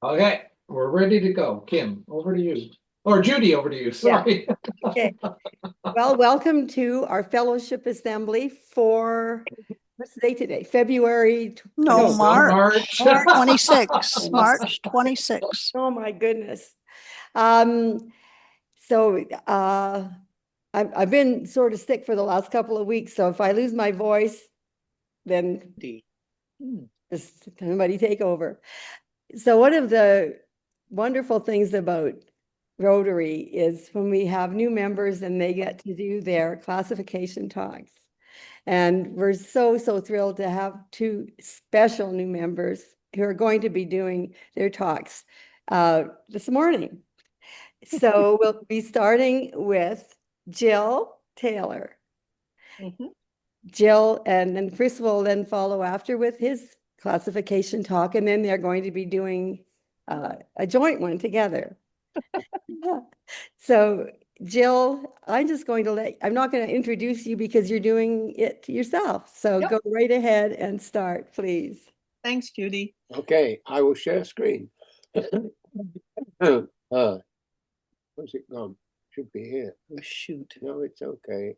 Okay, we're ready to go. Kim, over to you. Or Judy, over to you. Yeah. Sorry. Okay. Well, welcome to our fellowship assembly for, what's the date today? February No, It's still 26th. March. March March 26. 26th. March 26. Oh my goodness. Um, so I've been sort of sick for the last couple of weeks. So if I lose my voice, then just somebody take over. So one of the wonderful things about Rotary is when we have new members and they get to do their classification talks. And we're so thrilled to have two special new members who are going to be doing their talks this morning. So we'll be starting with Jill Taylor. Mhm. Jill, and then Chris will then follow after with his classification talk, and then they're going to be doing a joint one together. So, Jill, I'm not going to introduce you because you're doing it yourself. So Yep. go right ahead and start, please. Thanks, Judy. Okay, I will share screen. Where's it gone? Should be here. Oh, shoot. No, it's okay.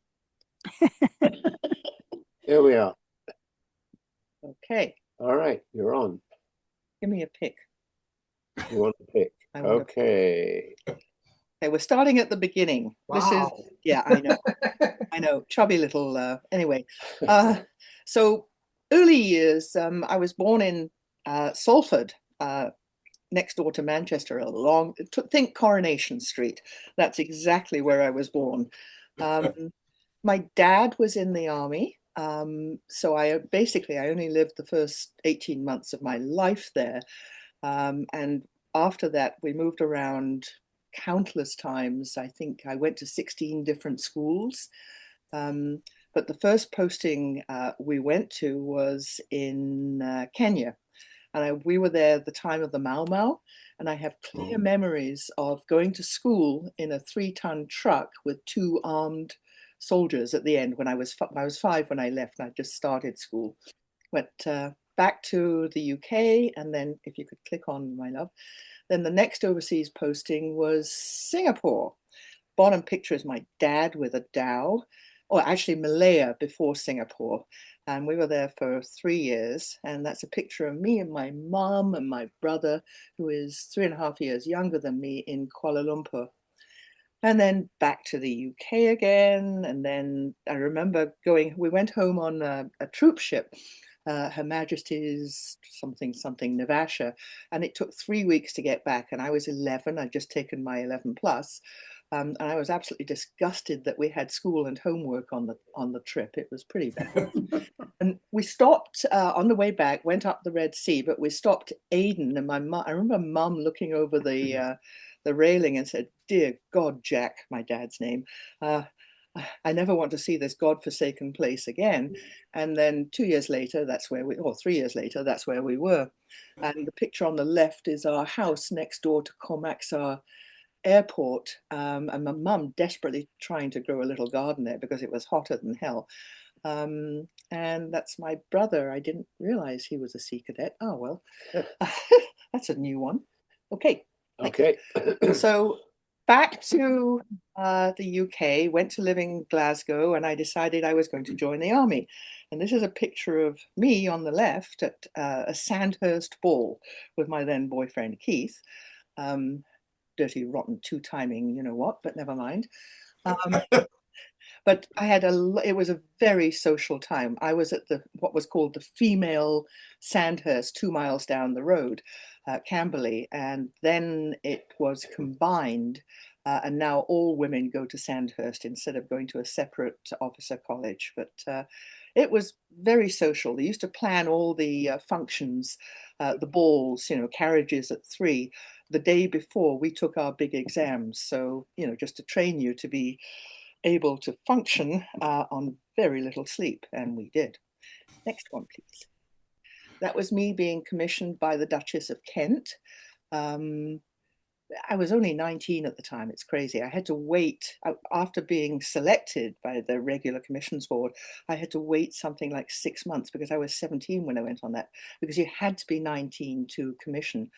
Here we are. Okay, All right, you're on. give me a pick. You want to pick? I want to. Okay. Okay, we're starting at the beginning. This is, Wow. yeah, I know, chubby little, anyway. So early years, I was born in Salford, next door to Manchester, think Coronation Street. That's exactly where I was born. My dad was in the army. So I only lived the first 18 months of my life there. And after that, we moved around countless times. I think I went to 16 different schools. But the first posting we went to was in Kenya. And we were there at the time of the Mau Mau. And I have clear memories of going to school in a 3-ton truck with 2 armed soldiers at the end when I was 5 when I left and I just started school. Went back to the UK, and then if you could click on, my love, then the next overseas posting was Singapore. Bottom picture is my dad with a dhow, or actually Malaya before Singapore. And we were there for 3 years. And that's a picture of me and my mum and my brother, who is 3.5 years younger than me, in Kuala Lumpur. And then back to the UK again. And then I remember we went home on a troop ship, Her Majesty's something Navasha, and it took 3 weeks to get back. And I was 11, I'd just taken my 11 plus. And I was absolutely disgusted that we had school and homework on the trip. It was pretty bad. And we stopped on the way back, went up the Red Sea, but we stopped Aden. And I remember Mum looking over the railing and said, "Dear God, Jack," my dad's name, I never want to see this godforsaken place again. And then 2 years later, or 3 years later, that's where we were. And the picture on the left is our house next door to Komaxar Airport. And my mum desperately trying to grow a little garden there because it was hotter than hell. And that's my brother. I didn't realize he was a sea cadet. Oh, well, that's a new one. Okay. Okay. So back to the UK, went to live in Glasgow, and I decided I was going to join the army. And this is a picture of me on the left at a Sandhurst ball with my then boyfriend Keith. Dirty, rotten, two-timing, you know what, but never mind. But it was a very social time. I was at what was called the female Sandhurst, 2 miles down the road, Camberley, and then it was combined, and now all women go to Sandhurst instead of going to a separate officer college. But it was very social. They used to plan all the functions, the balls, carriages at 3 the day before we took our big exams. So, just to train you to be able to function on very little sleep, and we did. Next one, please. That was me being commissioned by the Duchess of Kent. I was only 19 at the time. It's crazy. I had to wait, after being selected by the regular commissions board, I had to wait something like 6 months because I was 17 when I went on that, because you had to be 19 to commission.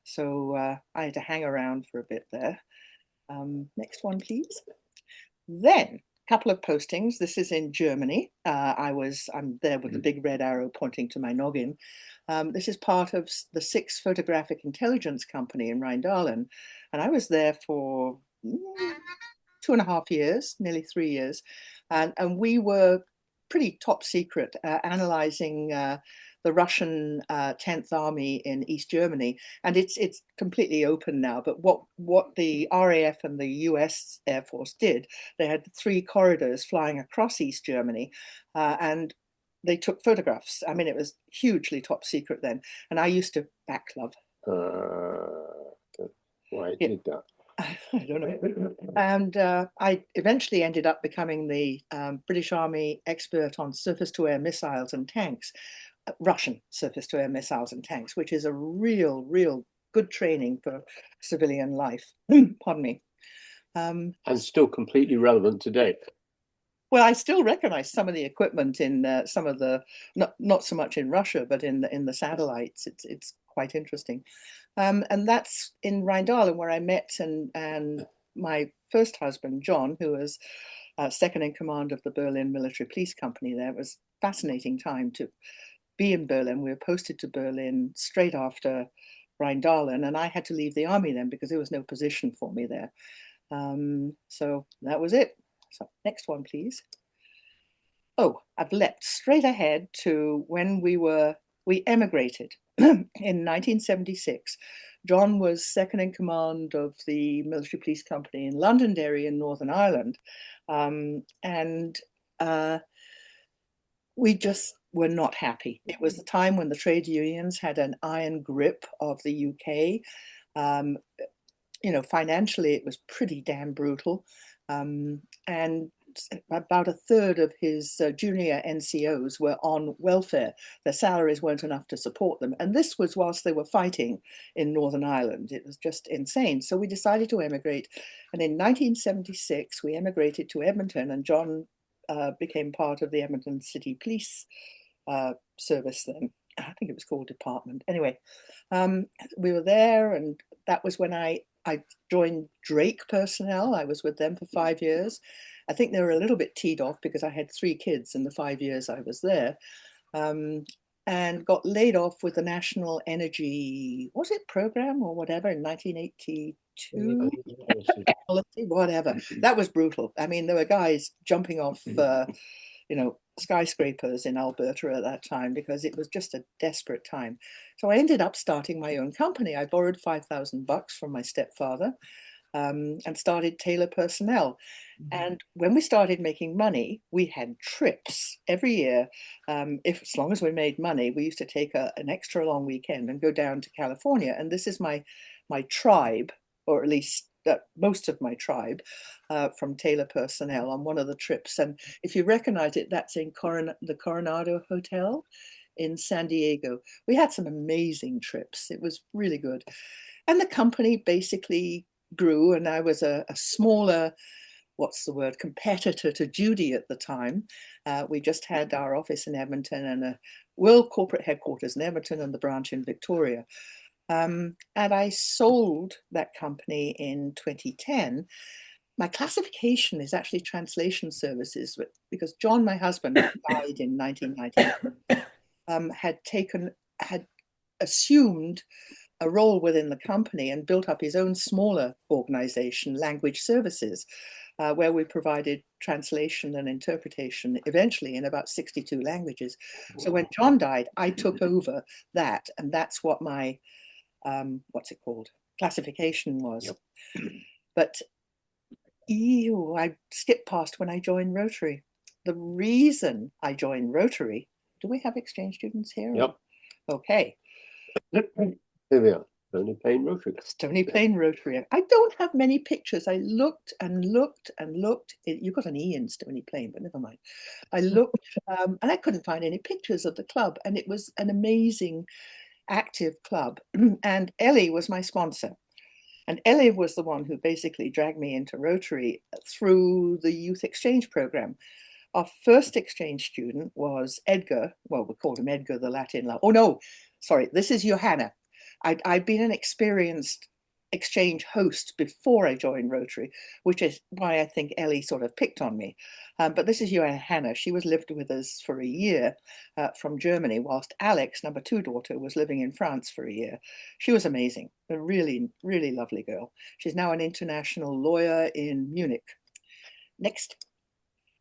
So I had to hang around for a bit there. Next one, please. Then a couple of postings. This is in Germany. I'm there with the big red arrow pointing to my noggin. This is part of the 6 Photographic Intelligence Company in Rheindahlen. And I was there for 2.5 years, nearly 3 years. And we were pretty top secret, analyzing the Russian 10th Army in East Germany, and it's completely open now. But what the RAF and the US Air Force did, they had 3 corridors flying across East Germany, and they took photographs. I mean, it was hugely top secret then, and I used to back love. Why Yeah. did that? I don't know. And I eventually ended up becoming the British Army expert on surface-to-air missiles and tanks, Russian surface-to-air missiles and tanks, which is a real good training for civilian life. Pardon me. And still completely relevant today. Well, I still recognize some of the equipment in some of the, not so much in Russia, but in the satellites. It's quite interesting. And that's in Rheindahlen where I met and my first husband, John, who was second in command of the Berlin Military Police Company there. It was a fascinating time to be in Berlin. We were posted to Berlin straight after Rheindahlen, and I had to leave the army then because there was no position for me there. So that was it. So next one, please. Oh, I've leapt straight ahead to when we emigrated in 1976. John was second in command of the military police company in Londonderry in Northern Ireland. And we just were not happy. It was the time when the trade unions had an iron grip of the UK. You know, financially, it was pretty damn brutal. And about a third of his junior NCOs were on welfare. Their salaries weren't enough to support them. And this was whilst they were fighting in Northern Ireland. It was just insane. So we decided to emigrate. And in 1976, we emigrated to Edmonton, and John became part of the Edmonton City Police Service then. I think it was called Department. Anyway, we were there, and that was when I joined Drake personnel. I was with them for 5 years. I think they were a little bit teed off because I had 3 kids in the 5 years I was there, and got laid off with the National Energy, was it program or whatever, in 1982? Whatever. That was brutal. I mean, there were guys jumping off, you know, skyscrapers in Alberta at that time because it was just a desperate time. So I ended up starting my own company. I borrowed $5,000 from my stepfather, and started Taylor Personnel. And when we started making money, we had trips every year. As long as we made money, we used to take an extra long weekend and go down to California. And this is my tribe, or at least most of my tribe, from Taylor Personnel on one of the trips. And if you recognize it, that's in the Coronado Hotel in San Diego. We had some amazing trips. It was really good. And the company basically grew, and I was a smaller, what's the word, competitor to Judy at the time. We just had our office in Edmonton and a world corporate headquarters in Edmonton and the branch in Victoria. And I sold that company in 2010. My classification is actually translation services because John, my husband, who died in 1990, had assumed a role within the company and built up his own smaller organization, Language Services, where we provided translation and interpretation eventually in about 62 languages. So when John died, I took over that, and that's what my what's it called, classification was. Yep. But I skipped past when I joined Rotary. The reason I joined Rotary, do we have exchange students here? Yep. Okay. Here we are, Stony Plain Rotary. Stony Plain Rotary. I don't have many pictures. I looked and looked and looked. You've got an E in Stony Plain, but never mind. I looked and I couldn't find any pictures of the club, and it was an amazing active club. And Ellie was my sponsor. And Ellie was the one who basically dragged me into Rotary through the youth exchange program. Our first exchange student was Edgar. Well, we called him Edgar, the Latin. Oh, no, sorry, this is Johanna. I'd been an experienced exchange host before I joined Rotary, which is why I think Ellie sort of picked on me. But this is Johanna. She was lived with us for a year from Germany, whilst Alex, number 2 daughter, was living in France for a year. She was amazing, a really, really lovely girl. She's now an international lawyer in Munich. Next.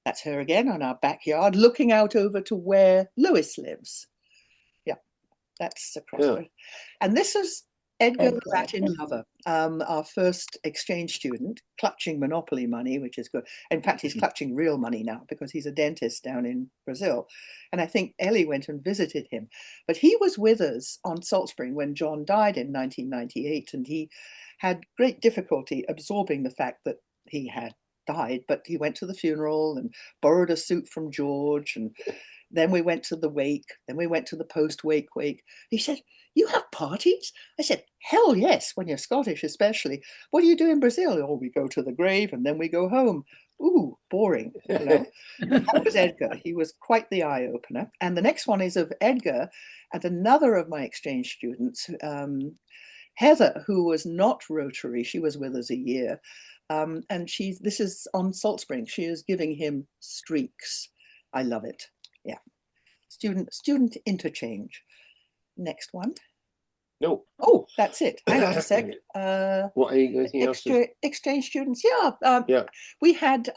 That's her again on our backyard, looking out over to where Lewis lives. Yeah, that's across there. And this is Edgar the Latin lover, our first exchange student, clutching monopoly money, which is good. In fact, he's clutching real money now because he's a dentist down in Brazil. And I think Ellie went and visited him. But he was with us on Salt Spring when John died in 1998, and he had great difficulty absorbing the fact that he had died, but he went to the funeral and borrowed a suit from George, and then we went to the wake, then we went to the post-wake wake. He said, "You have parties?" I said, "Hell yes, when you're Scottish especially. What do you do in Brazil?" "Oh, we go to the grave and then we go home." Ooh, boring. You know? That was Edgar. He was quite the eye-opener. And the next one is of Edgar and another of my exchange students, Heather, who was not Rotary. She was with us a year. And this is on Salt Spring. She is giving him streaks. I love it. Yeah. Student interchange. Next one. No. Oh, that's it. Hang on a sec. What are you anything else? Exchange students. Yeah. Yeah.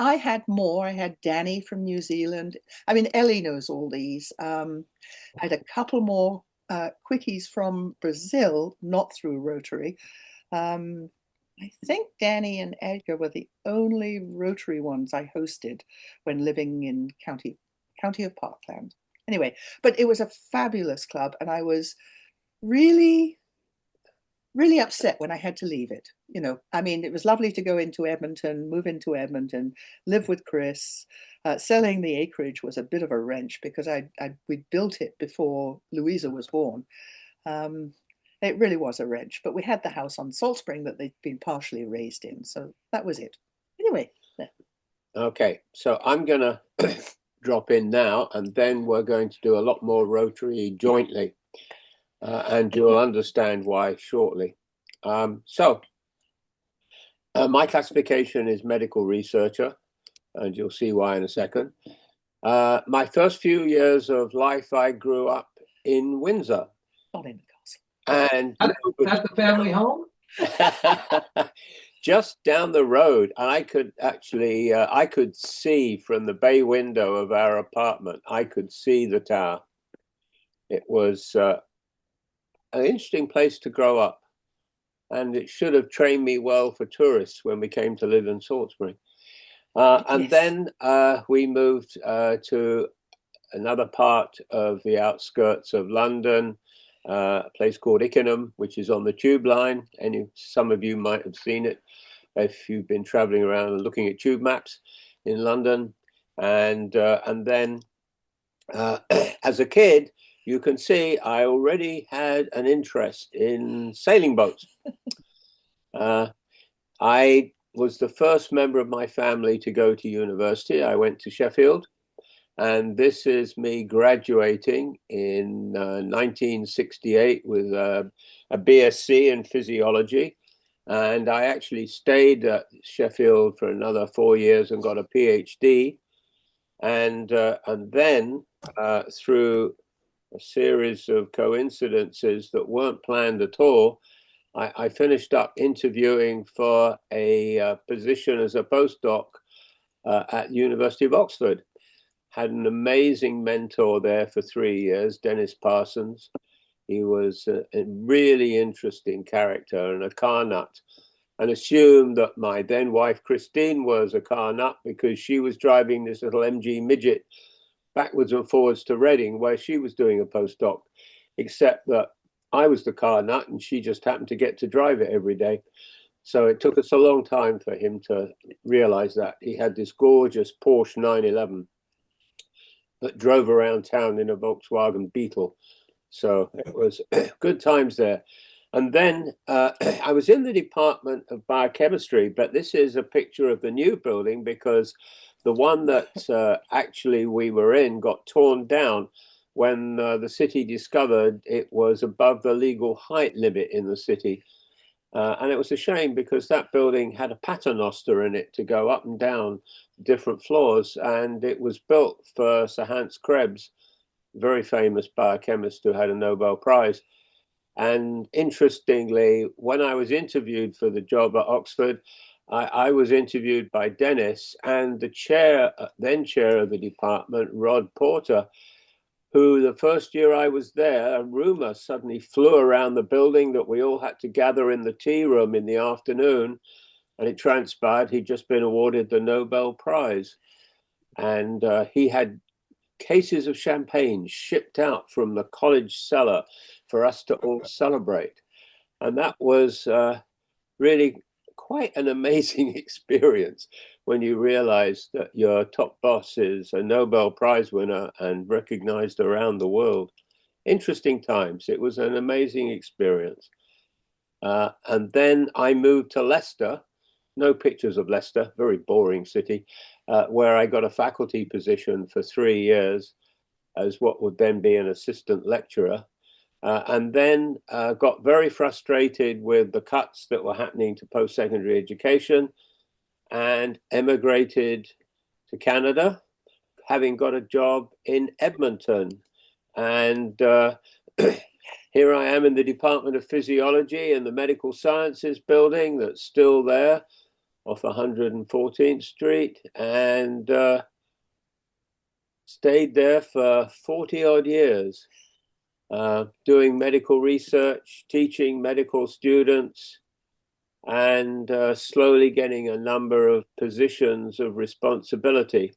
I had more. I had Danny from New Zealand. I mean, Ellie knows all these. I had a couple more quickies from Brazil, not through Rotary. I think Danny and Edgar were the only Rotary ones I hosted when living in County of Parkland. Anyway, but it was a fabulous club, and I was really, really upset when I had to leave it. You know, I mean, it was lovely to go into Edmonton, move into Edmonton, live with Chris. Selling the acreage was a bit of a wrench because we built it before Louisa was born. It really was a wrench, but we had the house on Salt Spring that they'd been partially raised in, so that was it. Anyway. There. Okay, so I'm gonna drop in now, and then we're going to do a lot more Rotary jointly, and you'll understand why shortly. My classification is medical researcher, and you'll see why in a second. My first few years of life, I grew up in Windsor. Not in the castle. And at the family home? just down the road, and I could actually I could see from the bay window of our apartment, I could see the tower. It was an interesting place to grow up, and it should have trained me well for tourists when we came to live in Salt Spring. And then we moved to another part of the outskirts of London, a place called Ickenham, which is on the tube line. And some of you might have seen it if you've been traveling around and looking at tube maps in London. And then as a kid, you can see I already had an interest in sailing boats. I was the first member of my family to go to university. I went to Sheffield. And this is me graduating in 1968 with a BSc in physiology. And I actually stayed at Sheffield for another 4 years and got a PhD. And then through a series of coincidences that weren't planned at all, I finished up interviewing for a position as a postdoc at University of Oxford. Had an amazing mentor there for 3 years, Dennis Parsons. He was a really interesting character and a car nut, and assumed that my then wife Christine was a car nut because she was driving this little MG midget backwards and forwards to Reading where she was doing a postdoc, except that I was the car nut and she just happened to get to drive it every day. So it took us a long time for him to realize that. He had this gorgeous Porsche 911 that drove around town in a Volkswagen Beetle. So it was good times there. And then I was in the Department of Biochemistry, but this is a picture of the new building because the one that actually we were in got torn down when the city discovered it was above the legal height limit in the city. And it was a shame because that building had a paternoster in it to go up and down different floors. And it was built for Sir Hans Krebs, very famous biochemist who had a Nobel Prize. And interestingly, when I was interviewed for the job at Oxford, I was interviewed by Dennis and the chair, then chair of the department, Rod Porter, who the first year I was there, a rumor suddenly flew around the building that we all had to gather in the tea room in the afternoon. And it transpired he'd just been awarded the Nobel Prize. And he had cases of champagne shipped out from the college cellar for us to all celebrate. And that was really quite an amazing experience when you realize that your top boss is a Nobel Prize winner and recognized around the world. Interesting times. It was an amazing experience. And then I moved to Leicester. No pictures of Leicester, very boring city, where I got a faculty position for 3 years as what would then be an assistant lecturer. And then got very frustrated with the cuts that were happening to post-secondary education and emigrated to Canada, having got a job in Edmonton. And here I am in the Department of Physiology in the Medical Sciences building that's still there off 114th Street, and stayed there for 40 odd years. Doing medical research, teaching medical students, and slowly getting a number of positions of responsibility.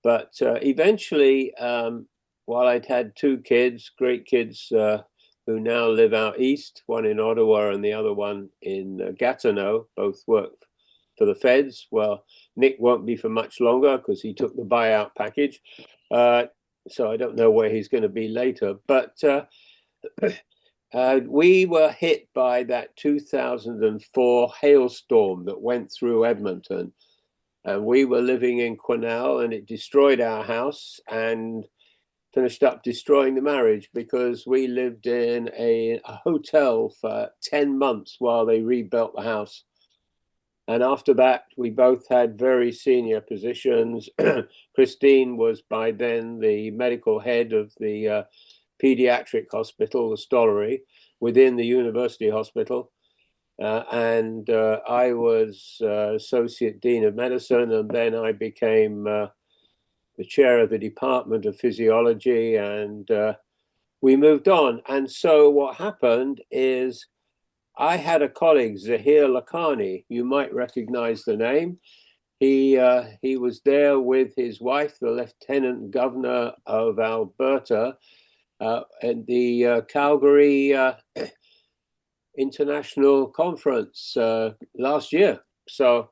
But eventually, while I'd had 2 kids, great kids who now live out east, one in Ottawa and the other one in Gatineau, both work for the feds. Well, Nick won't be for much longer because he took the buyout package. So I don't know where he's going to be later. But we were hit by that 2004 hailstorm that went through Edmonton. And we were living in Quesnel, and it destroyed our house and finished up destroying the marriage because we lived in a hotel for 10 months while they rebuilt the house. And after that, we both had very senior positions. Christine was by then the medical head of the pediatric hospital, the Stollery, within the university hospital. And I was Associate Dean of Medicine, and then I became the chair of the Department of Physiology, and we moved on. And so what happened is I had a colleague, Zahir Lakhani. You might recognize the name. He was there with his wife, the Lieutenant Governor of Alberta, at the Calgary International Conference last year. So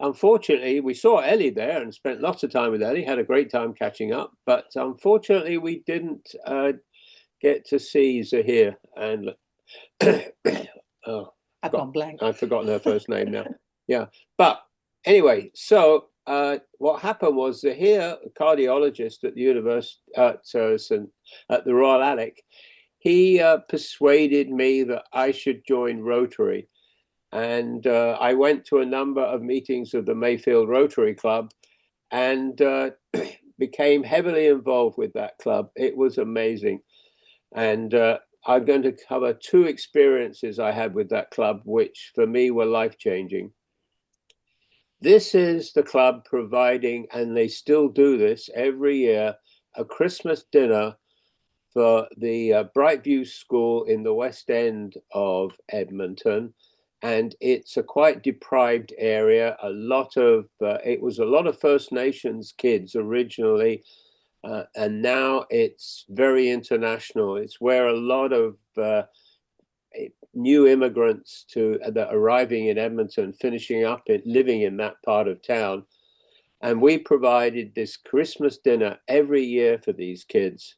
unfortunately, we saw Ellie there and spent lots of time with Ellie, had a great time catching up. But unfortunately, we didn't get to see Zahir. And oh, I've gone blank. I've forgotten her first name now. Yeah. But anyway, so what happened was Zahir, a cardiologist at the university at the Royal Alec, he persuaded me that I should join Rotary. And I went to a number of meetings of the Mayfield Rotary Club and became heavily involved with that club. It was amazing. And I'm going to cover 2 experiences I had with that club, which for me were life-changing. This is the club providing, and they still do this every year, a Christmas dinner for the Brightview School in the West End of Edmonton. And it's a quite deprived area. It was a lot of First Nations kids originally, and now it's very international. It's where a lot of new immigrants that are arriving in Edmonton, finishing up living in that part of town. And we provided this Christmas dinner every year for these kids,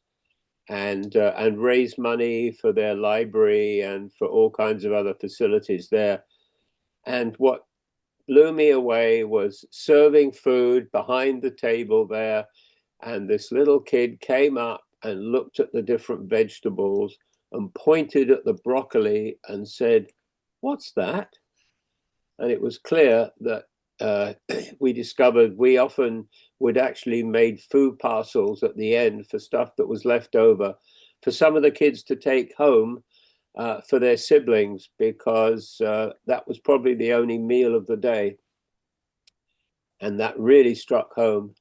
and raise money for their library and for all kinds of other facilities there. And what blew me away was serving food behind the table there. And this little kid came up and looked at the different vegetables and pointed at the broccoli and said, "What's that?" And it was clear that we discovered we often would actually made food parcels at the end for stuff that was left over for some of the kids to take home for their siblings, because that was probably the only meal of the day. And that really struck home.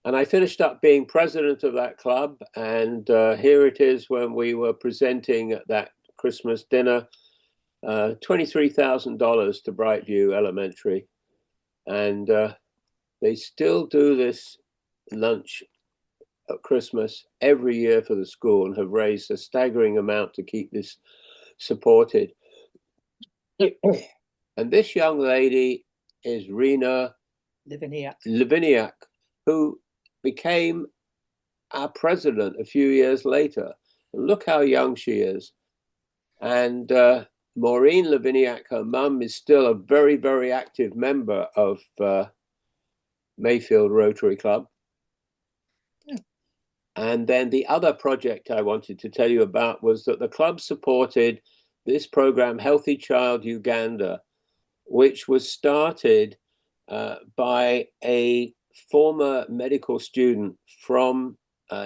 And I finished up being president of that club. And here it is when we were presenting at that Christmas dinner, $23,000 to Brightview Elementary. And they still do this lunch at Christmas every year for the school and have raised a staggering amount to keep this supported. And this young lady is Rena Liviniak, who became our president a few years later. And look how young she is. And Maureen Liviniak, her mum, is still a very, very active member of Mayfield Rotary Club. Yeah. And then the other project I wanted to tell you about was that the club supported this program, Healthy Child Uganda, which was started by a former medical student from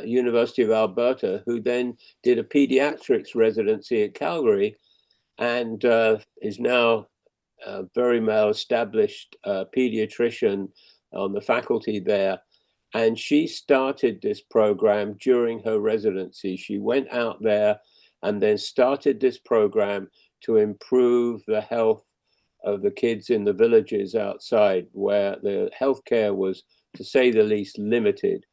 University of Alberta, who then did a pediatrics residency at Calgary and is now a very well established pediatrician on the faculty there. And she started this program during her residency. She went out there and then started this program to improve the health of the kids in the villages outside, where the healthcare was, to say the least, limited.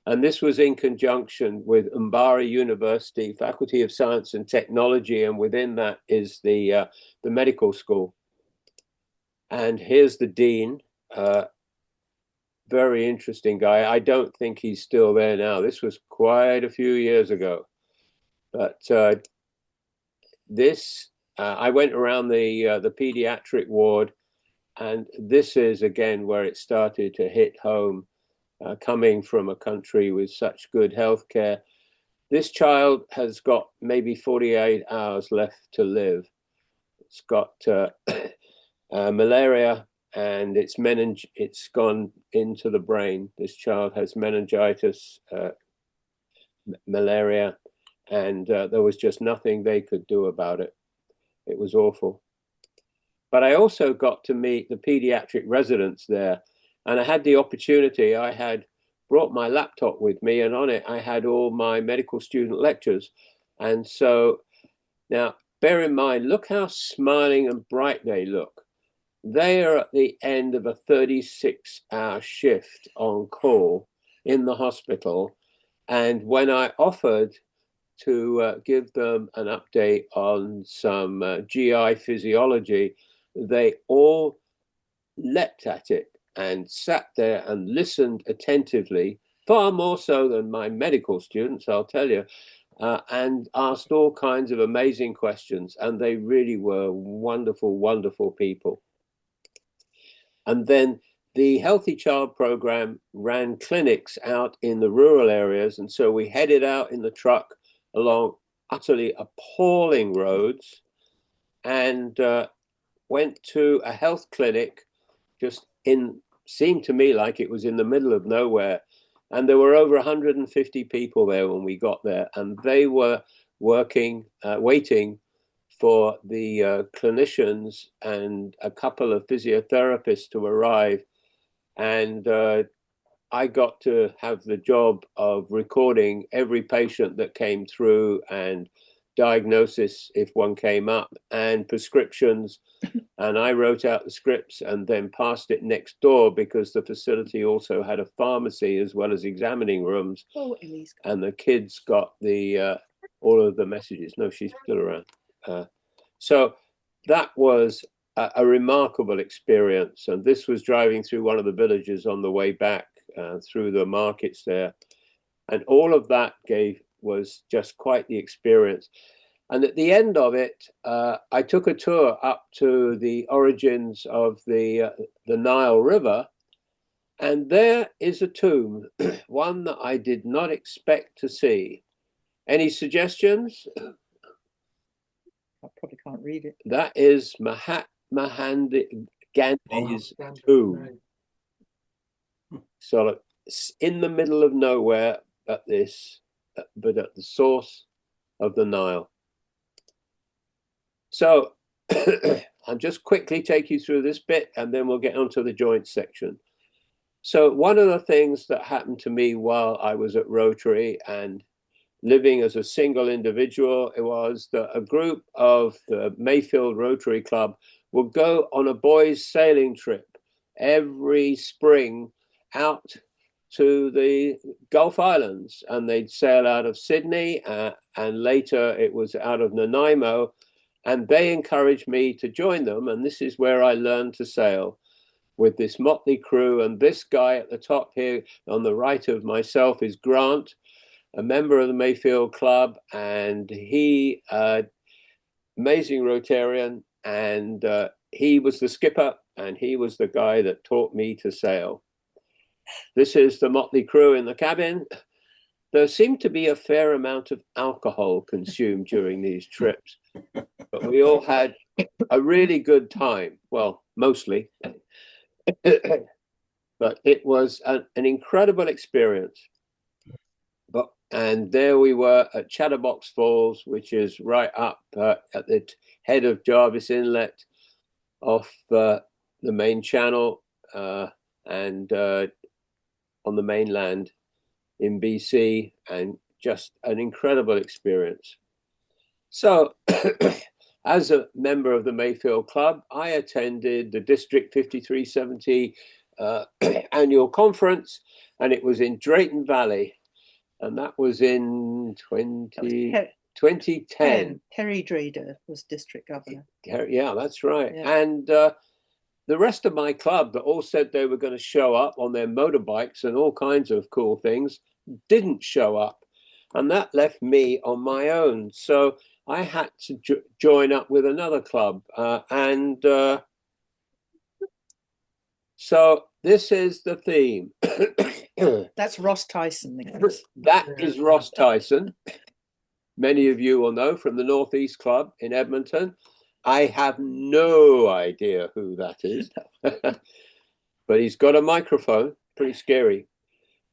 And this was in conjunction with Mbari University, Faculty of Science and Technology, and within that is the medical school. And here's the dean, very interesting guy. I don't think he's still there now. This was quite a few years ago. But I went around the pediatric ward, and this is again where it started to hit home, coming from a country with such good health care. This child has got maybe 48 hours left to live. It's got malaria, and it's gone into the brain. This child has meningitis, malaria, and there was just nothing they could do about it. It was awful. But I also got to meet the pediatric residents there, and I had the opportunity. I had brought my laptop with me, and on it I had all my medical student lectures. And so now, bear in mind, look how smiling and bright they look. They are at the end of a 36-hour shift on call in the hospital. And when I offered to give them an update on some GI physiology, they all leapt at it and sat there and listened attentively, far more so than my medical students, I'll tell you, and asked all kinds of amazing questions. And they really were wonderful, wonderful people. And then the Healthy Child program ran clinics out in the rural areas. And so we headed out in the truck along utterly appalling roads and went to a health clinic seemed to me like it was in the middle of nowhere. And there were over 150 people there when we got there, and they were waiting for the clinicians and a couple of physiotherapists to arrive. And I got to have the job of recording every patient that came through, and diagnosis if one came up, and prescriptions. And I wrote out the scripts and then passed it next door, because the facility also had a pharmacy as well as examining rooms. Oh, Ellie's gone. And the kids got all of the messages. No, she's still around. So that was a remarkable experience. And this was driving through one of the villages on the way back through the markets there. And all of that was just quite the experience. And at the end of it, I took a tour up to the origins of the Nile River. And there is a tomb, one that I did not expect to see. Any suggestions? I probably can't read it. That is Mahatma Gandhi's Right. tomb. So it's in the middle of nowhere but at the source of the Nile. So I'll just quickly take you through this bit and then we'll get onto the joint section. So one of the things that happened to me while I was at Rotary and living as a single individual, it was that a group of the Mayfield Rotary Club would go on a boys' sailing trip every spring out to the Gulf Islands, and they'd sail out of Sydney and later it was out of Nanaimo, and they encouraged me to join them, and this is where I learned to sail with this motley crew. And this guy at the top here on the right of myself is Grant, a member of the Mayfield Club, and he amazing Rotarian, and he was the skipper and he was the guy that taught me to sail. This is the motley crew in the cabin. There seemed to be a fair amount of alcohol consumed during these trips, but we all had a really good time. Well, mostly. But it was an incredible experience. And there we were at Chatterbox Falls, which is right up at the head of Jarvis Inlet off the main channel and on the mainland in BC, and just an incredible experience. So as a member of the Mayfield Club, I attended the District 5370 annual conference, and it was in Drayton Valley, and that was in 2010. Terry Drader was district governor. Yeah, that's right. Yeah. And the rest of my club that all said they were going to show up on their motorbikes and all kinds of cool things didn't show up. And that left me on my own. So I had to join up with another club. So this is the theme. That's Ross Tyson. That is Ross Tyson. Many of you will know from the Northeast Club in Edmonton. I have no idea who that is, but he's got a microphone, pretty scary.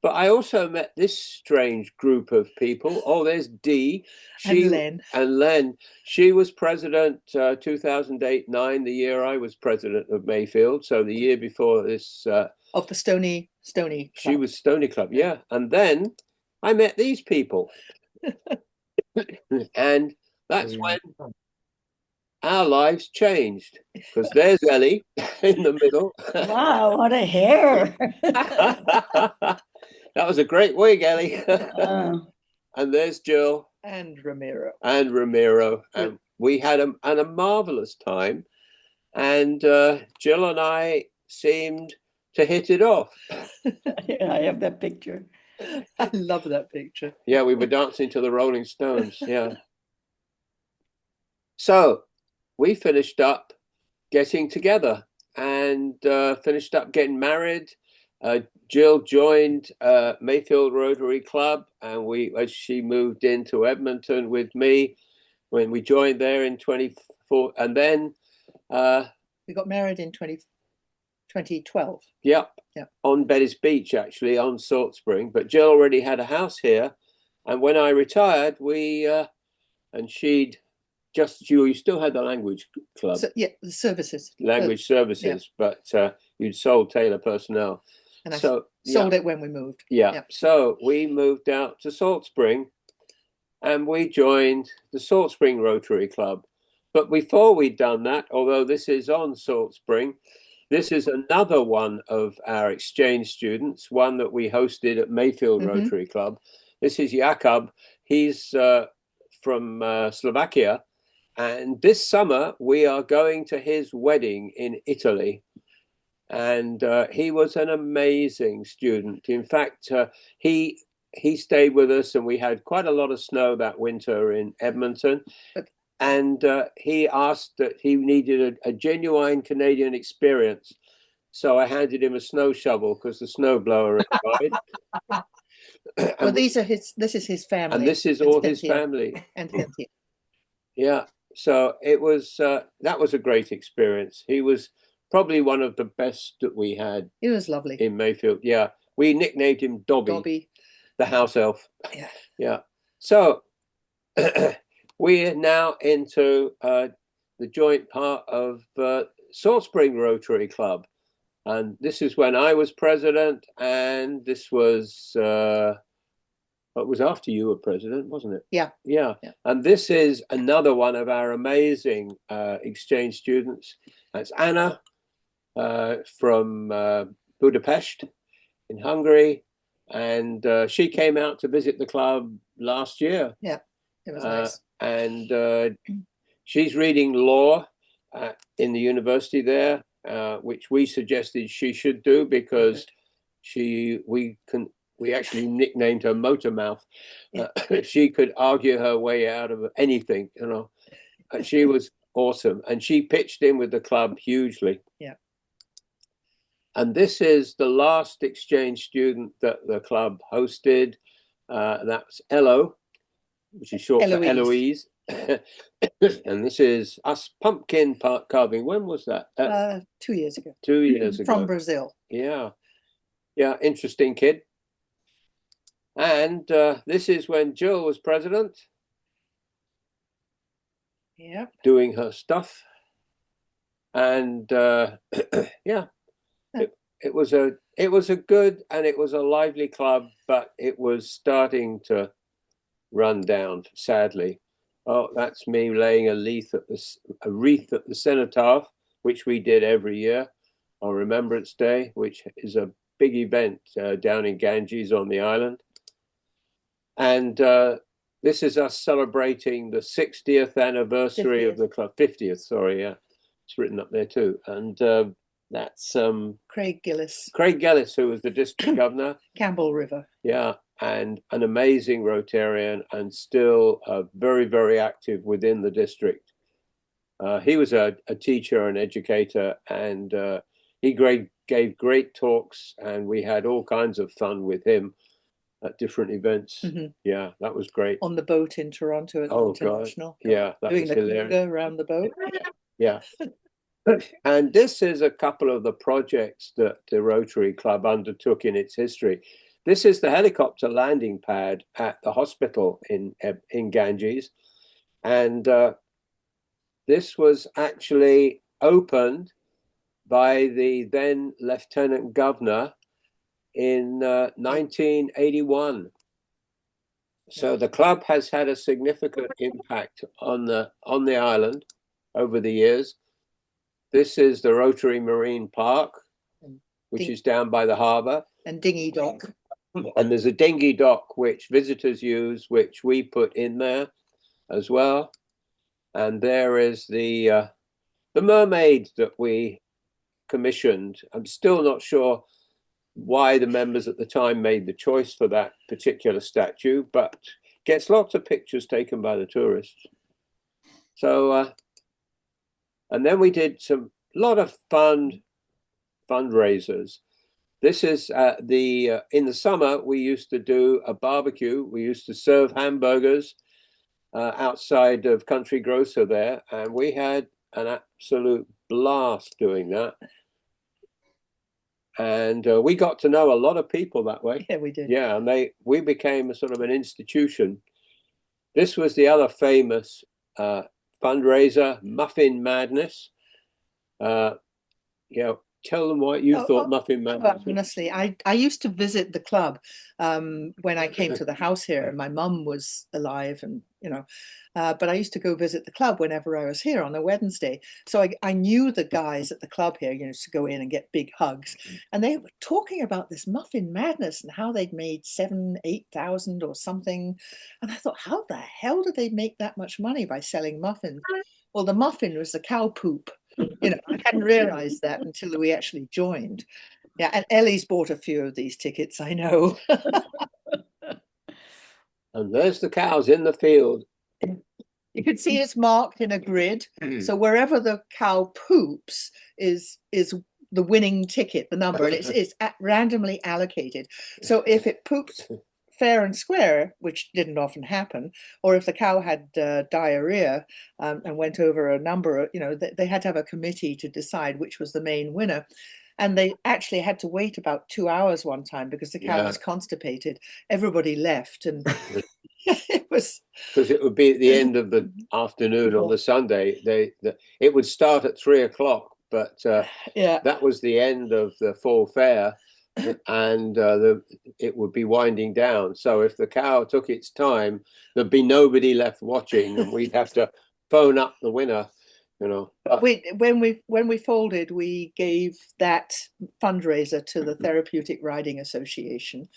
But I also met this strange group of people. Oh, there's Dee. And Len. And Len. She was president 2008-9, the year I was president of Mayfield. So the year before this. Of the Stony Club. She was Stony Club, yeah. And then I met these people. And that's when our lives changed, because there's Ellie in the middle. Wow, what a hair. That was a great wig, Ellie. Oh. And there's Jill. And Ramiro. And we had a marvelous time. And Jill and I seemed to hit it off. Yeah, I have that picture. I love that picture. Yeah, we were dancing to the Rolling Stones. Yeah. So we finished up getting together and finished up getting married. Jill joined Mayfield Rotary Club, and as she moved into Edmonton with me when we joined there in 24, and then we got married in 2012. Yep. Yep. On Betty's Beach, actually, on Salt Spring. But Jill already had a house here, and when I retired, and she'd you still had the language club. So, yeah, the services. Language services, yeah. But you'd sold Taylor Personnel. And I sold it when we moved. Yeah. Yeah. So we moved out to Salt Spring and we joined the Salt Spring Rotary Club. But before we'd done that, although this is on Salt Spring, this is another one of our exchange students, one that we hosted at Mayfield Rotary Club. This is Jakub. He's from Slovakia. And this summer, we are going to his wedding in Italy. And he was an amazing student. In fact, he stayed with us, and we had quite a lot of snow that winter in Edmonton. And he asked that he needed a genuine Canadian experience. So I handed him a snow shovel because the snow blower had died. Well, this is his family. And this is all his family. And Cynthia. Yeah. So it was, that was a great experience. He was probably one of the best that we had It was lovely. in Mayfield. Yeah. We nicknamed him Dobby, the house elf. Yeah. Yeah. So we are now into the joint part of Salt Spring Rotary Club. And this is when I was president, and this was it was after you were president, wasn't it? Yeah. Yeah. Yeah. And this is another one of our amazing exchange students. That's Anna from Budapest in Hungary. And she came out to visit the club last year. Yeah, it was nice. And she's reading law in the university there, which we suggested she should do because we actually nicknamed her Motor Mouth. She could argue her way out of anything, you know. She was awesome, and she pitched in with the club hugely. Yeah. And this is the last exchange student that the club hosted. That's Elo, which is short for Eloise. And this is us pumpkin carving. When was that? 2 years ago. 2 years ago. From Brazil. Yeah. Yeah, interesting kid. And this is when Gill was president. Yeah. Doing her stuff. And yeah, it was a good and it was a lively club, but it was starting to run down, sadly. Oh, that's me laying a wreath at the cenotaph, which we did every year on Remembrance Day, which is a big event down in Ganges on the island. And this is us celebrating the 60th anniversary 50th. of the club. 50th, sorry, yeah. It's written up there too. And that's Craig Gillis. Craig Gillis, who was the district governor. Campbell River. Yeah, and an amazing Rotarian and still very, very active within the district. He was a teacher and educator, and he gave great talks, and we had all kinds of fun with him at different events. Mm-hmm. Yeah, that was great. On the boat in Toronto at the International. God. Yeah, that doing was the hilarious. conga around the boat. Yeah. And this is a couple of the projects that the Rotary Club undertook in its history. This is the helicopter landing pad at the hospital in Ganges. And this was actually opened by the then Lieutenant Governor in 1981. So the club has had a significant impact on the island over the years. This is the Rotary Marine Park, which is down by the harbour. And Dinghy Dock. And there's a dinghy dock which visitors use, which we put in there as well. And there is the mermaid that we commissioned. I'm still not sure why the members at the time made the choice for that particular statue, but gets lots of pictures taken by the tourists. So, and then we did lot of fundraisers. This is in the summer, we used to do a barbecue. We used to serve hamburgers outside of Country Grocer there, and we had an absolute blast doing that. And we got to know a lot of people that way. Yeah, we did. Yeah, and we became a sort of an institution. This was the other famous fundraiser, Muffin Madness. Tell them what you thought Muffin Madness. Honestly, I used to visit the club when I came to the house here, and my mum was alive, and but I used to go visit the club whenever I was here on a Wednesday. So I knew the guys at the club here, to go in and get big hugs, and they were talking about this Muffin Madness and how they'd made 7,000-8,000 or something, and I thought, how the hell did they make that much money by selling muffins? Well, the muffin was the cow poop. I hadn't realized that until we actually joined. Yeah, and Ellie's bought a few of these tickets, I know. And there's the cows in the field. You can see it's marked in a grid. So wherever the cow poops is the winning ticket, the number, and it's randomly allocated. So if it pooped fair and square, which didn't often happen, or if the cow had diarrhea and went over a number, they had to have a committee to decide which was the main winner. And they actually had to wait about 2 hours one time because the cow was constipated. Everybody left, and it was because it would be at the end of the afternoon on the Sunday. It would start at 3 o'clock, but that was the end of the full fair, and it would be winding down. So if the cow took its time, there'd be nobody left watching, and we'd have to phone up the winner. When we folded, we gave that fundraiser to the Therapeutic Riding Association.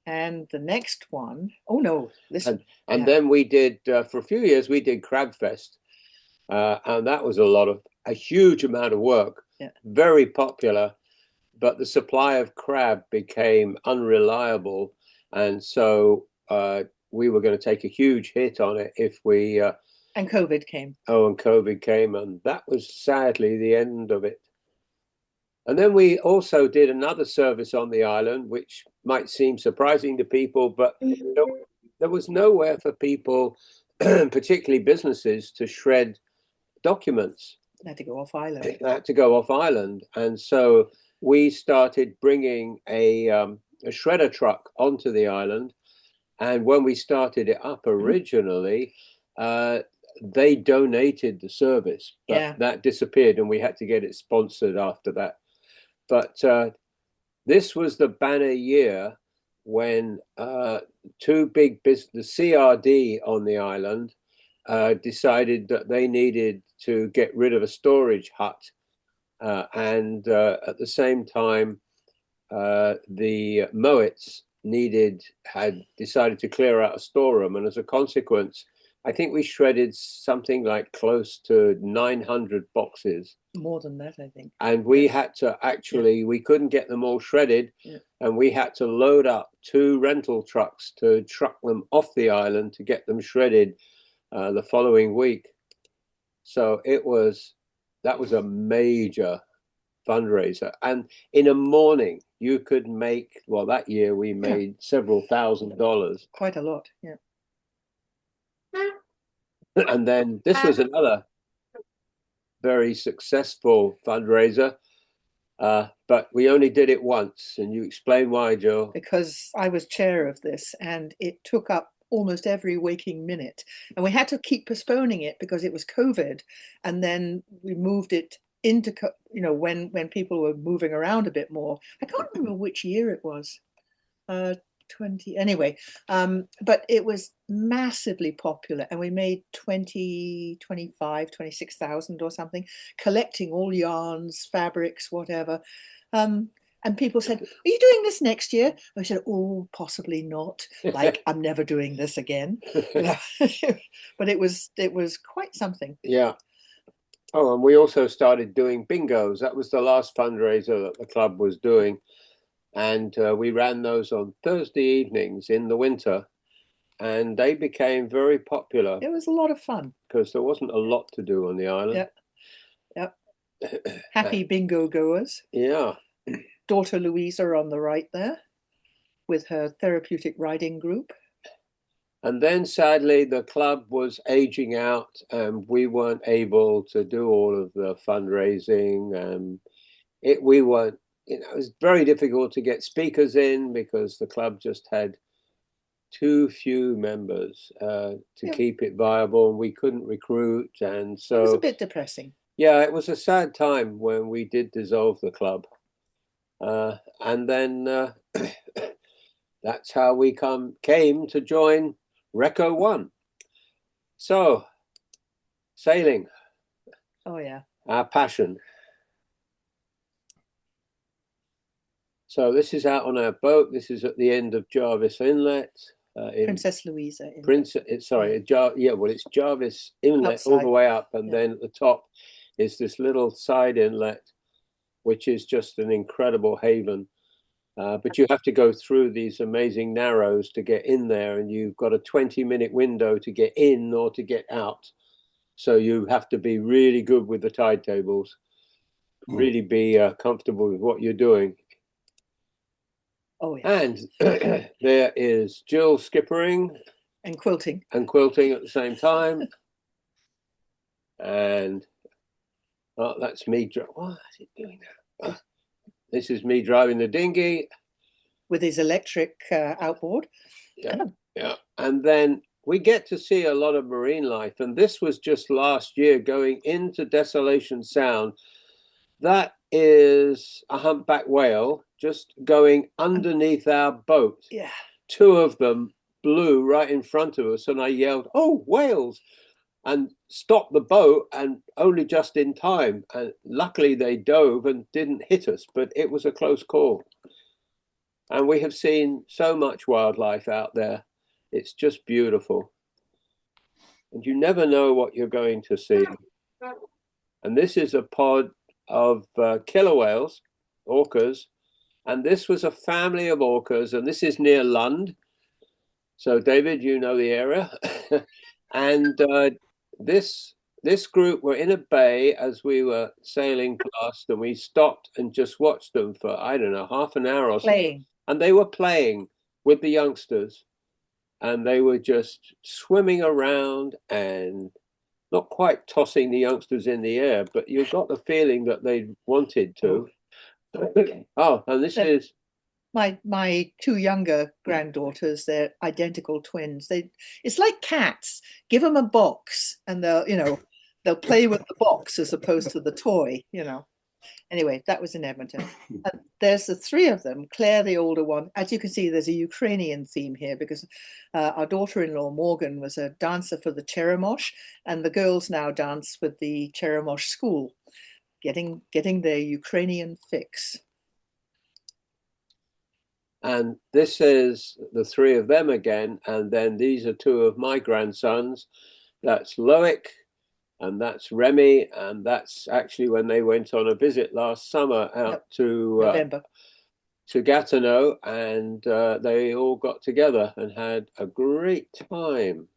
And the next one, then we did for a few years, we did Crab Fest, and that was a huge amount of work, very popular, but the supply of crab became unreliable, and so we were going to take a huge hit on it if we and COVID came. And COVID came, and that was sadly the end of it. And then we also did another service on the island, which might seem surprising to people, but there was nowhere for people, particularly businesses, to shred documents. They had to go off island. They had to go off island. And so we started bringing a shredder truck onto the island. And when we started it up originally, they donated the service, but that disappeared, and we had to get it sponsored after that. But this was the banner year when two big business, the CRD on the island, decided that they needed to get rid of a storage hut, and at the same time, the Moets had decided to clear out a storeroom, and as a consequence, I think we shredded something like close to 900 boxes. More than that, I think. And we had to we couldn't get them all shredded, and we had to load up 2 rental trucks to truck them off the island to get them shredded the following week. So that was a major fundraiser. And in a morning, you could make, that year we made several $1,000s. Quite a lot, yeah. And then this was another very successful fundraiser, but we only did it once. And you explain why, Jill? Because I was chair of this, and it took up almost every waking minute, and we had to keep postponing it because it was COVID, and then we moved it into when people were moving around a bit more. I can't remember which year it was. 20 anyway, but it was massively popular, and we made 26,000 or something, collecting all yarns, fabrics, whatever. And people said, "Are you doing this next year?" I said, "Oh, possibly not. Like, I'm never doing this again." But it was quite something. Yeah. Oh, and we also started doing bingos. That was the last fundraiser that the club was doing. And we ran those on Thursday evenings in the winter, and they became very popular. It was a lot of fun because there wasn't a lot to do on the island. Yep. Happy bingo goers. Yeah. Daughter Louisa on the right there with her therapeutic riding group. And then sadly, the club was aging out, and we weren't able to do all of the fundraising. We weren't. It was very difficult to get speakers in because the club just had too few members to keep it viable, and we couldn't recruit. And so it was a bit depressing. Yeah, it was a sad time when we did dissolve the club. And then that's how we came to join RECCO 1. So, sailing. Oh, yeah. Our passion. So this is out on our boat. This is at the end of Jarvis Inlet. Princess Louisa. It's Jarvis Inlet Outside. all the way up, and then at the top is this little side inlet, which is just an incredible haven. But you have to go through these amazing narrows to get in there, and you've got a 20-minute window to get in or to get out. So you have to be really good with the tide tables. really be comfortable with what you're doing. Oh, yeah. And there is Gill skippering And quilting. and quilting at the same time. And that's me. What is it doing now? This is me driving the dinghy. With his electric outboard. Yeah. And then we get to see a lot of marine life. And this was just last year going into Desolation Sound. That is a humpback whale just going underneath our boat. Yeah. Two of them blew right in front of us, and I yelled, "Oh, whales!" and stopped the boat, and only just in time. And luckily they dove and didn't hit us, but it was a close call. And we have seen so much wildlife out there. It's just beautiful. And you never know what you're going to see. And this is a pod of killer whales, orcas. And this was a family of orcas, and this is near Lund. So David, you know the area. And this group were in a bay as we were sailing past, and we stopped and just watched them for, I don't know, half an hour or so. Playing. And they were playing with the youngsters, and they were just swimming around and not quite tossing the youngsters in the air, but you got the feeling that they wanted to. Oh, and this is my two younger granddaughters. They're identical twins. It's like cats. Give them a box and they'll play with the box as opposed to the toy, Anyway, that was in Edmonton. And there's the three of them. Claire, the older one. As you can see, there's a Ukrainian theme here because our daughter-in-law, Morgan, was a dancer for the Cheremosh, and the girls now dance with the Cheremosh school, getting their Ukrainian fix. And this is the three of them again. And then these are two of my grandsons. That's Loic, and that's Remy, and that's actually when they went on a visit last summer out to November. To Gatineau, and they all got together and had a great time.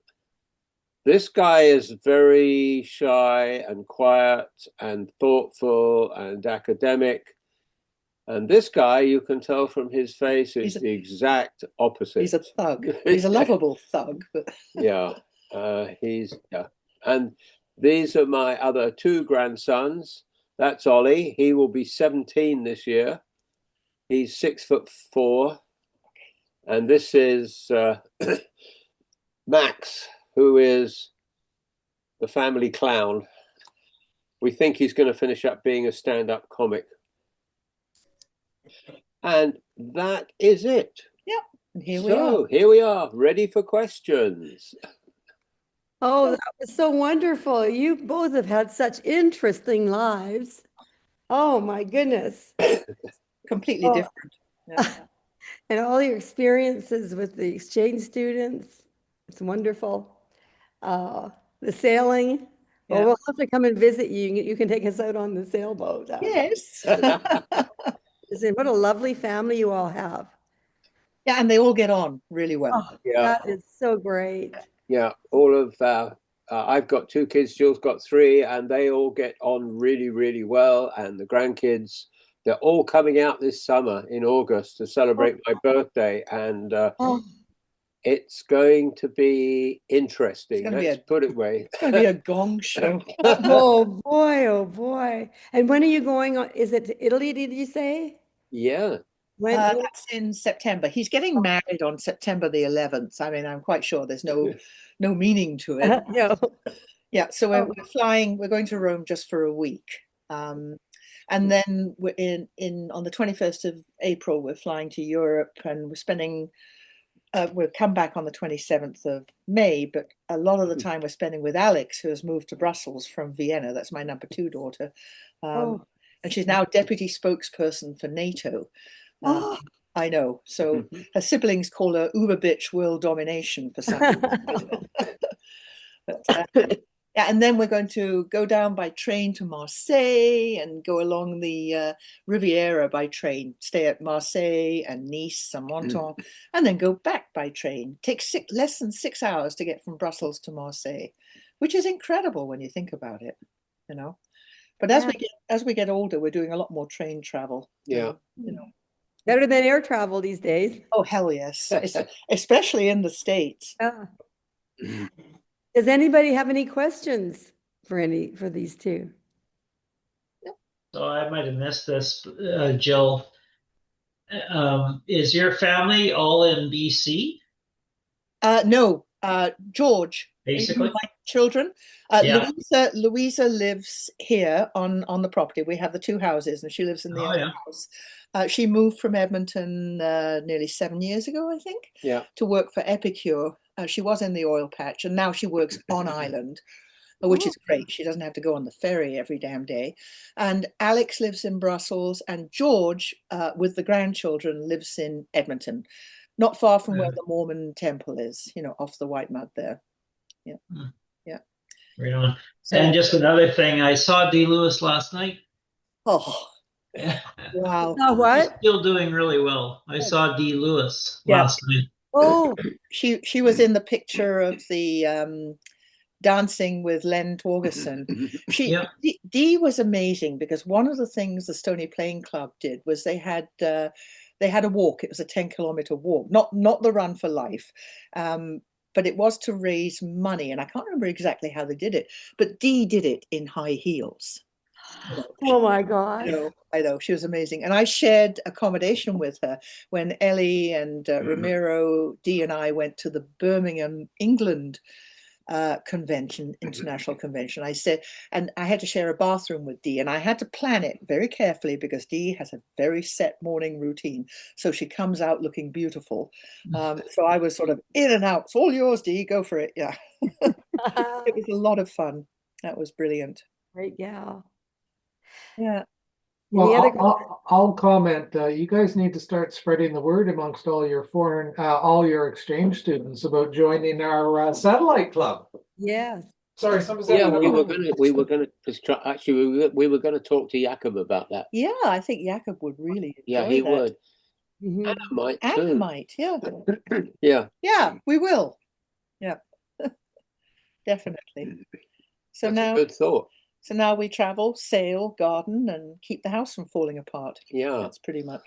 This guy is very shy and quiet and thoughtful and academic. And this guy, you can tell from his face, is the exact opposite. He's a thug. He's a lovable thug. But... Yeah. And these are my other two grandsons. That's Ollie. He will be 17 this year. He's 6'4". And this is Max, who is the family clown. We think he's going to finish up being a stand-up comic. And that is it. Yep. And here we are, ready for questions. Oh, that was so wonderful. You both have had such interesting lives. Oh, my goodness. Completely different. Yeah. And all your experiences with the exchange students. It's wonderful. The sailing. Yeah. Well, we'll have to come and visit you. You can take us out on the sailboat. Yes. What a lovely family you all have. Yeah, and they all get on really well. Oh, yeah. That is so great. Yeah, all of I've got two kids, Jill's got three, and they all get on really, really well. And the grandkids, they're all coming out this summer in August to celebrate my birthday. And it's going to be interesting. Let's put it away. It's going to be a gong show. Oh, boy. Oh, boy. And when are you going on? Is it to Italy, did you say? Yeah. That's in September. He's getting married on September the 11th. I mean, I'm quite sure there's no meaning to it. No. Yeah, so we're flying. We're going to Rome just for a week, and then we're on the 21st of April. We're flying to Europe, and we're spending. We'll come back on the 27th of May, but a lot of the time we're spending with Alex, who has moved to Brussels from Vienna. That's my number 2 daughter, and she's now deputy spokesperson for NATO. I know. So her siblings call her Uber bitch world domination for some reason. But, yeah, and then we're going to go down by train to Marseille and go along the Riviera by train, stay at Marseille and Nice and Menton, and then go back by train. Takes less than 6 hours to get from Brussels to Marseille, which is incredible when you think about it, But Yeah. as we get older, we're doing a lot more train travel. Yeah. You know. Better than air travel these days. Oh, hell yes. Especially in the States. Yeah. Does anybody have any questions for these two? So I might have missed this, Jill. Is your family all in BC, No, George, basically? my children. Yeah. Louisa lives here on the property. We have the two houses, and she lives in the Oh, other yeah. house. She moved from Edmonton nearly 7 years ago, I think, Yeah. to work for Epicure. She was in the oil patch, and now she works on island, which is great. She doesn't have to go on the ferry every damn day. And Alex lives in Brussels, and George, with the grandchildren, lives in Edmonton, not far from where the Mormon temple is, off the White Mud there. Yeah. Yeah. Right on. So, And just another thing, I saw D. Lewis last night. oh, wow. Oh, He's what? still doing really well. I saw D. Lewis Yeah. last night. Oh, She was in the picture of the dancing with Len Torgerson. Yeah. Dee was amazing because one of the things the Stony Plain Club did was they had a walk. It was a 10-kilometer walk, not the Run for Life, but it was to raise money. And I can't remember exactly how they did it, but Dee did it in high heels. oh my God. I know she was amazing, and I shared accommodation with her when Ellie and Ramiro, Dee, and I went to the Birmingham, England international convention. I said, and I had to share a bathroom with Dee, and I had to plan it very carefully because Dee has a very set morning routine, so she comes out looking beautiful. So I was sort of in and out. It's all yours, Dee. Go for it. Yeah, it was a lot of fun. That was brilliant. Great gal. Yeah. Well, Any other I'll comment. You guys need to start spreading the word amongst all your exchange students about joining our satellite club. Yes. Sorry, somebody's Yeah, we were gonna actually we were gonna talk to Jakob about that. Yeah, I think Jakob would really Yeah, enjoy he that. would. Mhm. Anna might Anna too. might, yeah. Yeah. Yeah, we will. Yeah. Definitely. So That's now a good thought. So now we travel, sail, garden, and keep the house from falling apart. Yeah. That's pretty much.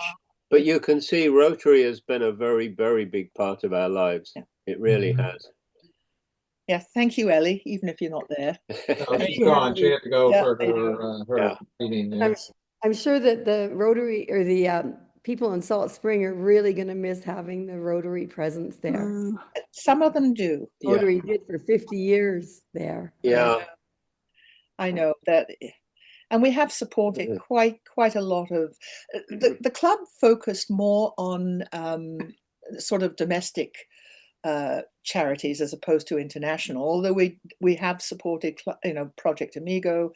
But you can see Rotary has been a very, very big part of our lives. Yeah. It really has. Yeah, thank you, Ellie, even if you're not there. Oh, she's gone. She had to go Yeah, for I her Yeah. meeting. Yeah. I'm sure that the Rotary or the people in Salt Spring are really going to miss having the Rotary presence there. Some of them do. Yeah. Rotary did for 50 years there. Yeah. I know that. And we have supported quite a lot of the club focused more on sort of domestic charities as opposed to international, although we have supported Project Amigo.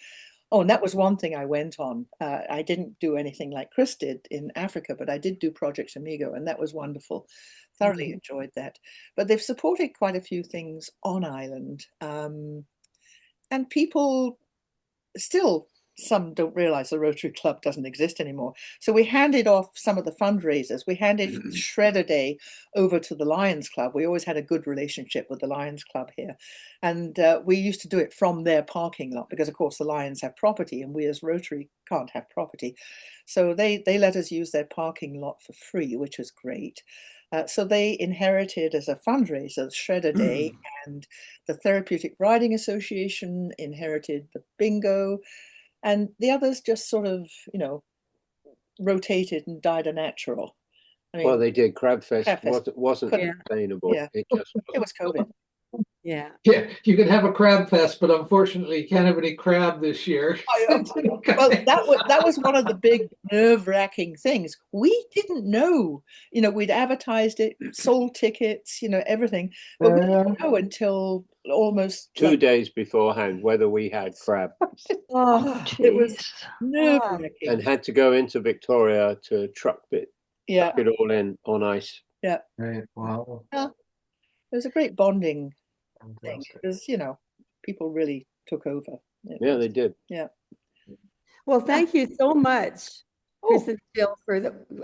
Oh, and that was one thing I went on. I didn't do anything like Chris did in Africa, but I did do Project Amigo, and that was wonderful. Thoroughly enjoyed that. But they've supported quite a few things on island, and people still, some don't realize the Rotary Club doesn't exist anymore. So we handed off some of the fundraisers. We handed Shredder Day over to the Lions Club. We always had a good relationship with the Lions Club here. And we used to do it from their parking lot because, of course, the Lions have property and we as Rotary can't have property. So they let us use their parking lot for free, which was great. So they inherited as a fundraiser Shredder Day, and the Therapeutic Riding Association inherited the bingo, and the others just sort of, rotated and died a natural. I mean, Well, they did. Crabfest Crabfest wasn't sustainable. Yeah. It just it was COVID. Yeah. Yeah, you can have a crab fest, but unfortunately, you can't have any crab this year. Well, that was one of the big nerve-wracking things. We didn't know, we'd advertised it, sold tickets, everything, but we didn't know until almost 2 days beforehand whether we had crab, Oh, it was nerve-wracking. and had to go into Victoria to truck it all in on ice. Yeah. Right. Wow. It was a great bonding thing Fantastic. because, people really took over. Yeah, they did. Yeah. well, thank you so much, Oh. Chris and Jill,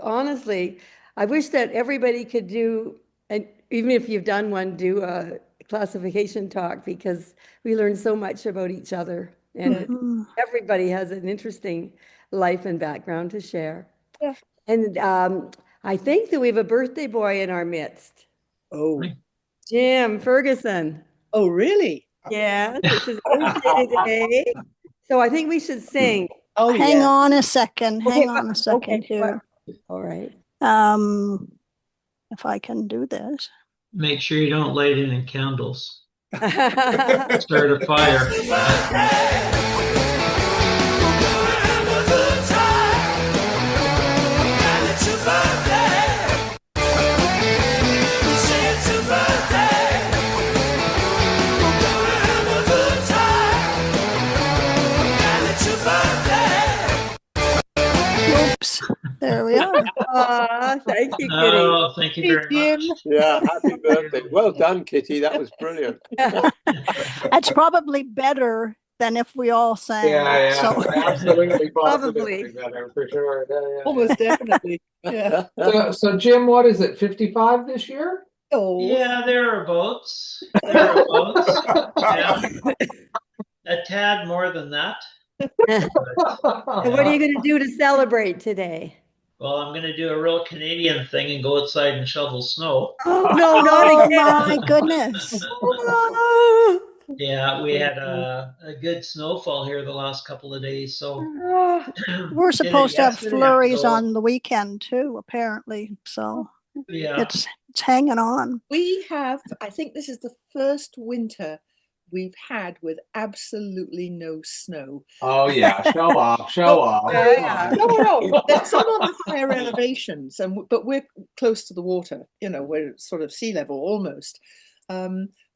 honestly, I wish that everybody could do, and even if you've done one, do a classification talk because we learn so much about each other. And Mhm. everybody has an interesting life and background to share. Yeah. And I think that we have a birthday boy in our midst, Oh, Jim Ferguson. oh, really? Yes, it's his birthday today. So I think we should sing. Oh, Hang yeah. on a second. Hang Okay, on a second okay, here. All right. If I can do this. Make sure you don't light any candles. Start a fire. Oops. There we are. Thank you, Kitty. Oh, thank you Hey, very Jim. much. Yeah, happy birthday. Well done, Kitty. That was brilliant. That's probably better than if we all sang. Yeah, So absolutely, Probably. positively better for sure. Yeah. Almost definitely. Yeah. So Jim, what is it? 55 this year? Oh, Yeah, thereabouts. Thereabouts. Yeah. A tad more than that. And what are you going to do to celebrate today? Well, I'm going to do a real Canadian thing and go outside and shovel snow. Oh, no, not oh again. my goodness. Yeah, we had a good snowfall here the last couple of days. So We're did it supposed to have yesterday, flurries so, on the weekend too, apparently. So yeah. it's hanging on. we have, I think this is the first winter we've had with absolutely no snow. Oh yeah, show off, show off. Yeah. No. There's some on the higher elevations, but we're close to the water. We're sort of sea level almost.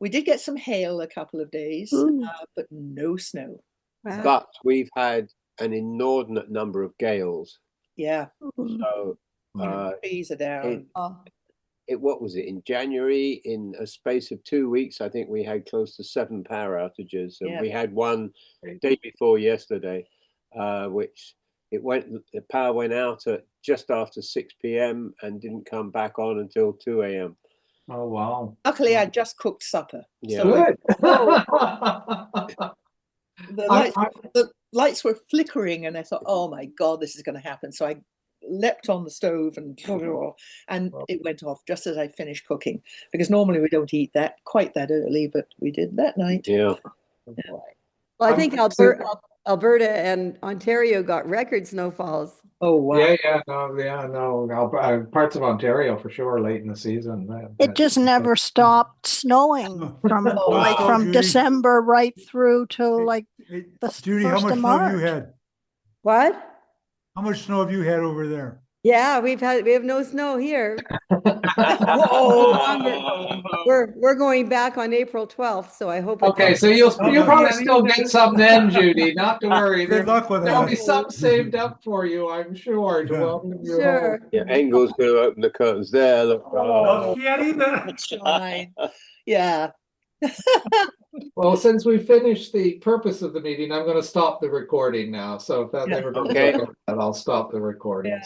We did get some hail a couple of days, Ooh. but no snow. Wow. But we've had an inordinate number of gales. Yeah, So trees are down. what was it, in January, in a space of 2 weeks, I think we had close to 7 power outages, and Yeah. we had one day before yesterday, which the power went out at just after 6 p.m. and didn't come back on until 2 a.m. Oh wow. Luckily, I just cooked supper. Yeah. So Good. the lights were flickering, and I thought, "Oh my God, this is going to happen!" So I leapt on the stove and it went off just as I finished cooking. Because normally we don't eat that quite that early, but we did that night. Yeah. Well, I think Alberta and Ontario got record snowfalls. Oh wow! No. Parts of Ontario for sure late in the season. It just never stopped snowing from wow. Judy. December right through till like the Judy, how 1st much of snow have you March. had? What? How much snow have you had over there? Yeah, we have no snow here. We're going back on April 12th, so I hope. Okay, so you'll probably still get some then, Judy. Not to worry. Good luck with There'll that. be some saved up for you, I'm sure, to Yeah. welcome you Sure. home. Yeah, Engel's going to open the curtains there. Look. Oh, can't either. It's fine. Yeah. Well, since we finished the purpose of the meeting, I'm going to stop the recording now. So if that Yeah. everybody Okay. look at that, I'll stop the recording. Yeah.